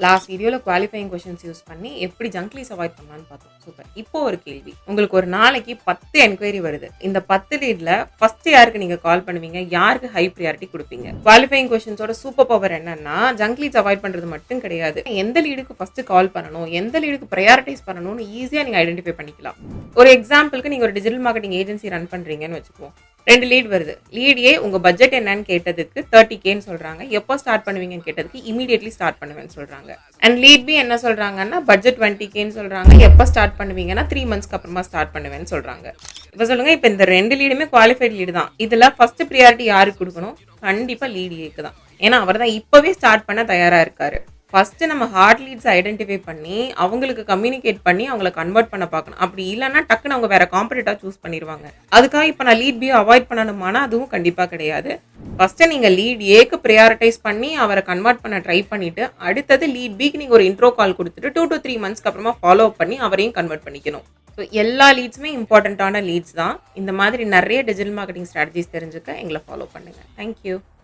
Last வீடியோல qualifying questions use பண்ணி எப்படி ஜங்க் லீட்ஸ் அவாய்ட் பண்ணலாம்னு பார்த்தோம். சூப்பர். இப்போ ஒரு கேள்வி. உங்களுக்கு ஒரு நாளைக்கு 10 என்கொயரி வருது. இந்த 10 லீட்ல ஃபர்ஸ்ட் யாருக்கு நீங்க கால் பண்ணுவீங்க? யாருக்கு ஹை ப்ரியாரிட்டி கொடுப்பீங்க? குவாலிஃபையிங் கொஸ்டின்ஸோட சூப்பர் பவர் என்னன்னா, ஜங்க் லீட்ஸ் அவாய்ட் பண்றது மட்டும் கிடையாது. எந்த லீடுக்கு ஃபர்ஸ்ட் கால் பண்ணணும், எந்த லீடுக்கு ப்ரையாரிட்டைஸ் பண்ணணும்னு ஈஸியா நீங்க ஐடென்டிஃபை பண்ணிக்கலாம். ஒரு எக்ஸாம்பிளுக்கு நீங்க ஒரு டிஜிட்டல் மார்க்கெட்டிங் ஏஜென்சி ரன் பண்றீங்கன்னு வச்சுக்குவோம். 2 லீட் வருது. லீட் ஏ உங்க பட்ஜெட் என்னன்னு கேட்டதுக்கு 30Kன்னு சொல்றாங்க. எப்போ ஸ்டார்ட் பண்ணுவீங்கன்னு கேட்டதுக்கு இமீடியட்லி ஸ்டார்ட் பண்ணுவேன்னு சொல்றாங்க. அண்ட் லீட் பி என்ன சொல்றாங்கன்னா பட்ஜெட் 20Kன்னு சொல்றாங்க. எப்போ ஸ்டார்ட் பண்ணுவீங்கன்னா 3 மந்த்ஸ்க்கு அப்புறமா ஸ்டார்ட் பண்ணுவேன்னு சொல்றாங்க. இப்போ சொல்லுங்க, இப்போ இந்த 2 லீடுமே குவாலிஃபைட் லீடு தான். இதுல ஃபர்ஸ்ட் ப்ரியாரிட்டி யாருக்கு கொடுக்கணும்? கண்டிப்பா லீட் ஏக்கு தான். ஏன்னா அவர் தான் இப்பவே ஸ்டார்ட் பண்ண தயாரா இருக்காரு. ஃபர்ஸ்ட் நம்ம ஹார்ட் லீட்ஸ் ஐடென்டிஃபை பண்ணி அவங்களுக்கு கம்யூனிகேட் பண்ணி அவங்களை கன்வெர்ட் பண்ண பார்க்கணும். அப்படி இல்லைன்னா டக்குன்னு அவங்க வேற காம்படிட்டா சூஸ் பண்ணிடுவாங்க. அதுக்காக இப்போ நான் லீட் பி அவாய்ட் பண்ணணுமானா அதுவும் கண்டிப்பா கிடையாது. ஃபர்ஸ்ட் நீங்க லீட் ஏக்கு ப்ரியாரிட்டைஸ் பண்ணி அவரை கன்வெர்ட் பண்ண ட்ரை பண்ணிட்டு அடுத்தது லீட் பிக்கு நீங்க ஒரு இன்ட்ரோ கால் கொடுத்துட்டு 2 to 3 மந்த்ஸ்க்கு அப்புறமா ஃபாலோ பண்ணி அவரையும் கன்வெர்ட் பண்ணிக்கணும். ஸோ எல்லா லீட்ஸுமே இம்பார்ட்டண்ட்டான லீட்ஸ் தான். இந்த மாதிரி நிறைய டிஜிட்டல் மார்க்கெட்டிங் ஸ்ட்ராட்டஜிஸ் தெரிஞ்சுக்க எங்களை ஃபாலோ பண்ணுங்க. தேங்க்யூ.